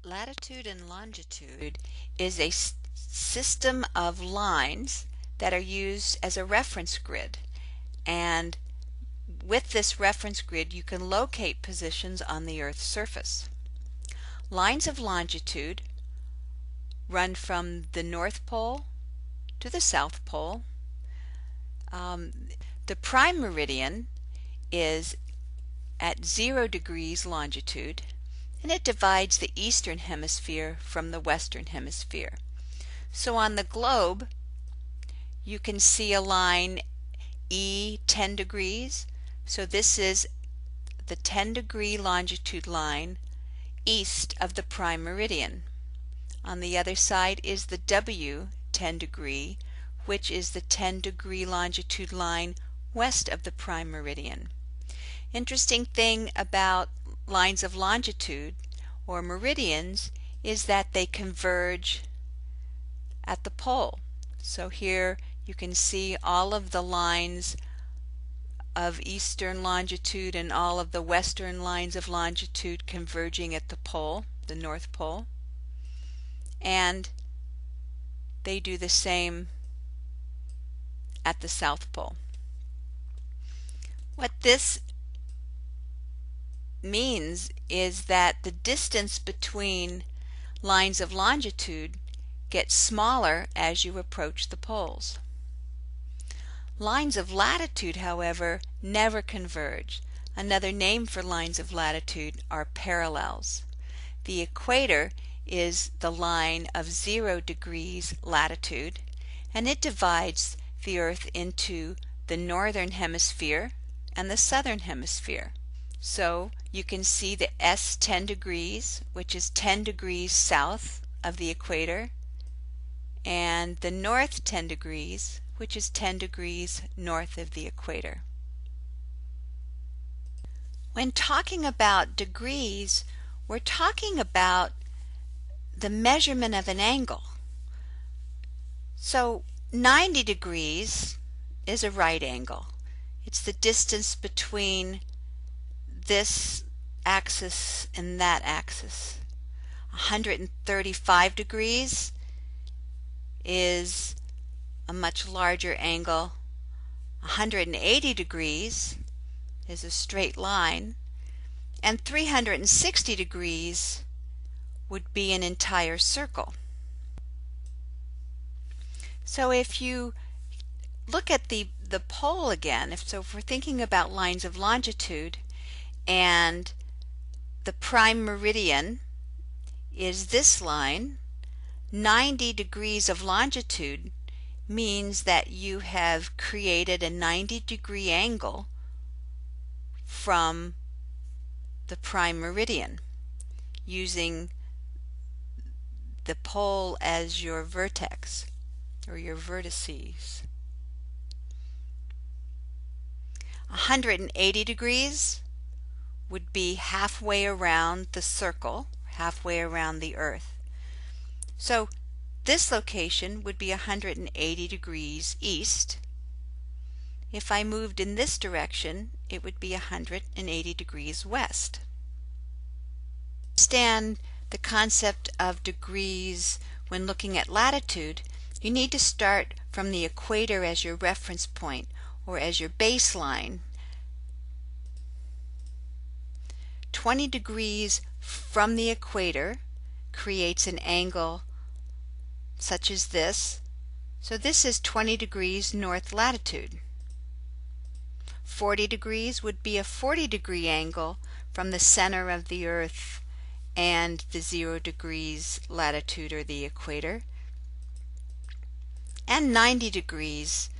Latitude and longitude is a system of lines that are used as a reference grid, and with this reference grid you can locate positions on the Earth's surface. Lines of longitude run from the North Pole to the South Pole. The prime meridian is at 0 degrees longitude, and it divides the eastern hemisphere from the western hemisphere. So on the globe you can see a line E 10 degrees. So this is the 10-degree longitude line east of the prime meridian. On the other side is the W 10 degree, which is the 10-degree longitude line west of the prime meridian. Interesting thing about lines of longitude or meridians is that they converge at the pole. So here you can see all of the lines of eastern longitude and all of the western lines of longitude converging at the pole, the North Pole, and they do the same at the South Pole. What this means is that the distance between lines of longitude gets smaller as you approach the poles. Lines of latitude, however, never converge. Another name for lines of latitude are parallels. The equator is the line of 0 degrees latitude, and it divides the Earth into the northern hemisphere and the southern hemisphere. So you can see the S 10 degrees, which is 10 degrees south of the equator, and the north 10 degrees, which is 10 degrees north of the equator. When talking about degrees, we're talking about the measurement of an angle. So 90 degrees is a right angle. It's the distance between this axis and that axis. 135 degrees is a much larger angle. 180 degrees is a straight line, and 360 degrees would be an entire circle. So if you look at the pole again, if we're thinking about lines of longitude, and the prime meridian is this line, 90 degrees of longitude means that you have created a 90-degree angle from the prime meridian using the pole as your vertex or your vertices. 180 degrees would be halfway around the circle, halfway around the Earth. So this location would be 180 degrees east. If I moved in this direction, it would be 180 degrees west. To understand the concept of degrees when looking at latitude, you need to start from the equator as your reference point or as your baseline. 20 degrees from the equator creates an angle such as this. So this is 20 degrees north latitude. 40 degrees would be a 40-degree angle from the center of the Earth and the 0 degrees latitude or the equator. And 90 degrees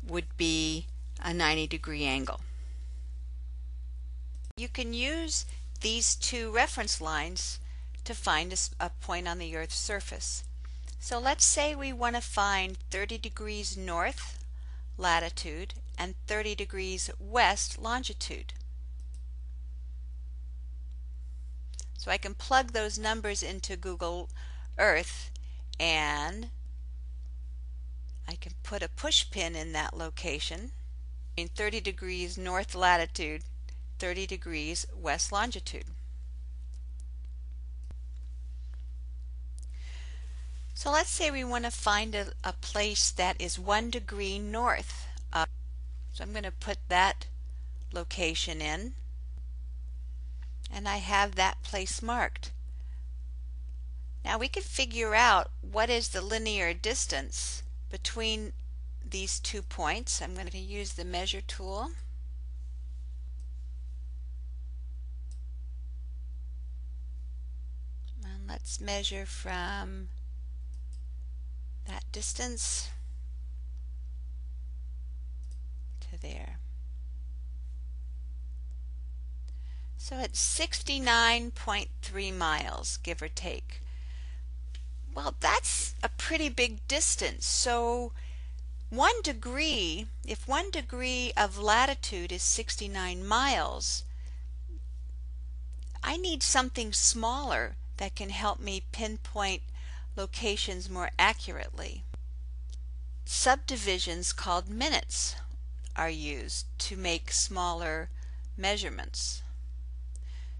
would be a 90-degree angle. You can use these two reference lines to find a point on the Earth's surface. So let's say we want to find 30 degrees north latitude and 30 degrees west longitude. So I can plug those numbers into Google Earth and I can put a push pin in that location. 30 degrees north latitude, 30 degrees west longitude. So let's say we want to find a place that is 1 degree north. So I'm going to put that location in, and I have that place marked. Now we can figure out what is the linear distance between these 2 points. I'm going to use the measure tool. And let's measure from that distance to there. So it's 69.3 miles, give or take. Well, that's a pretty big distance. So 1 degree, if 1 degree of latitude is 69 miles, I need something smaller that can help me pinpoint locations more accurately. Subdivisions called minutes are used to make smaller measurements.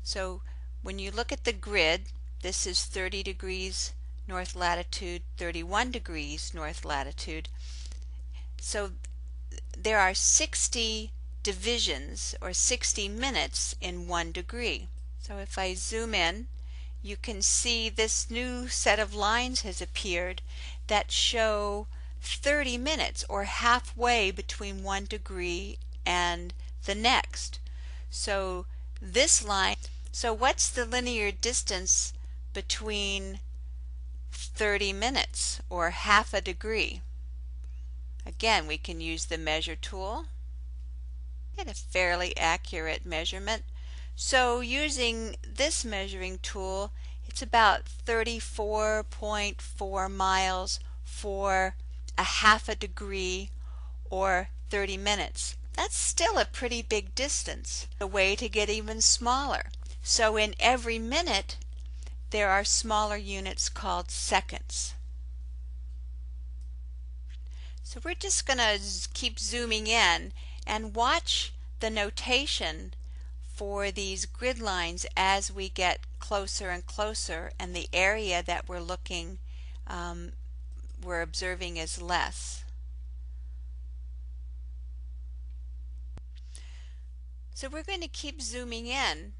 So when you look at the grid, this is 30 degrees north latitude, 31 degrees north latitude. So there are 60 divisions or 60 minutes in 1 degree. So if I zoom in, you can see this new set of lines has appeared that show 30 minutes or halfway between 1 degree and the next. So this line, so what's the linear distance between 30 minutes or half a degree? Again, we can use the measure tool, get a fairly accurate measurement. So using this measuring tool, it's about 34.4 miles for a half a degree or 30 minutes. That's still a pretty big distance. A way to get even smaller. So in every minute, there are smaller units called seconds. So we're just going to keep zooming in and watch the notation for these grid lines as we get closer and closer, and the area that we're observing is less. So we're going to keep zooming in,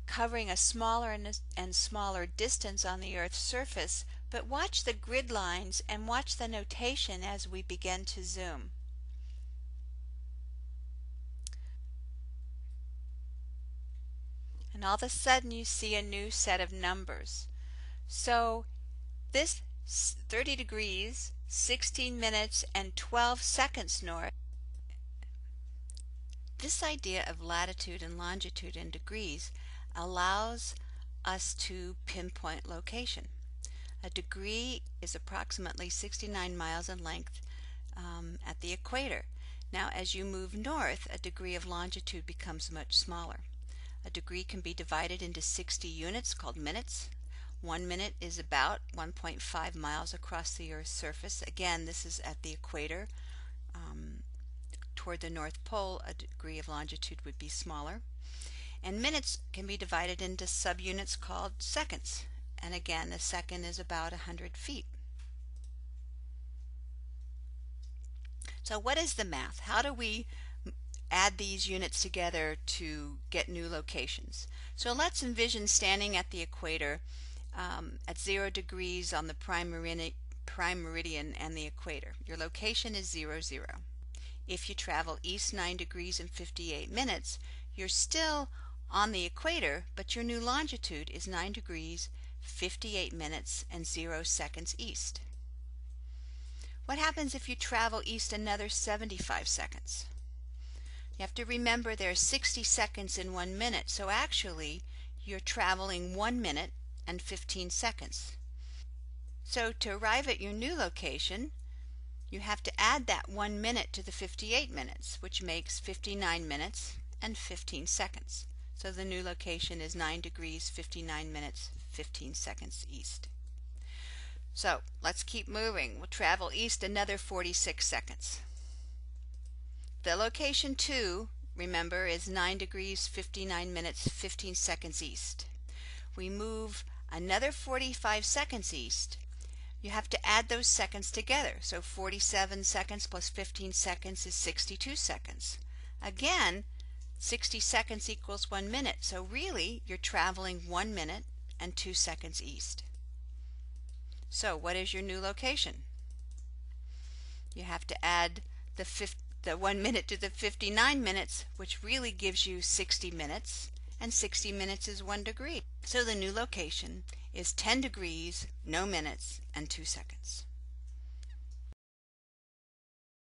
covering a smaller and smaller distance on the Earth's surface, but watch the grid lines and watch the notation as we begin to zoom. And all of a sudden you see a new set of numbers. So this 30 degrees, 16 minutes, and 12 seconds north. This idea of latitude and longitude in degrees allows us to pinpoint location. A degree is approximately 69 miles in length at the equator. Now, as you move north, a degree of longitude becomes much smaller. A degree can be divided into 60 units called minutes. 1 minute is about 1.5 miles across the Earth's surface. Again, this is at the equator. Toward the North Pole, a degree of longitude would be smaller. And minutes can be divided into subunits called seconds. And again, a second is about 100 feet. So what is the math? How do we add these units together to get new locations? So let's envision standing at the equator at 0 degrees on the prime meridian and the equator. Your location is 0, 0. If you travel east 9 degrees and 58 minutes, you're still on the equator, but your new longitude is 9 degrees, 58 minutes, and 0 seconds east. What happens if you travel east another 75 seconds? You have to remember there are 60 seconds in 1 minute, so actually you're traveling 1 minute and 15 seconds. So to arrive at your new location, you have to add that 1 minute to the 58 minutes, which makes 59 minutes and 15 seconds. So the new location is 9 degrees, 59 minutes, 15 seconds east. So let's keep moving. We'll travel east another 46 seconds. The location 2, remember, is 9 degrees, 59 minutes, 15 seconds east. We move another 45 seconds east. you have to add those seconds together. So 47 seconds plus 15 seconds is 62 seconds. Again, 60 seconds equals 1 minute. So really, you're traveling 1 minute and 2 seconds east. So what is your new location? You have to add the 1 minute to the 59 minutes, which really gives you 60 minutes, and 60 minutes is 1 degree. So the new location is 10 degrees, no minutes, and 2 seconds.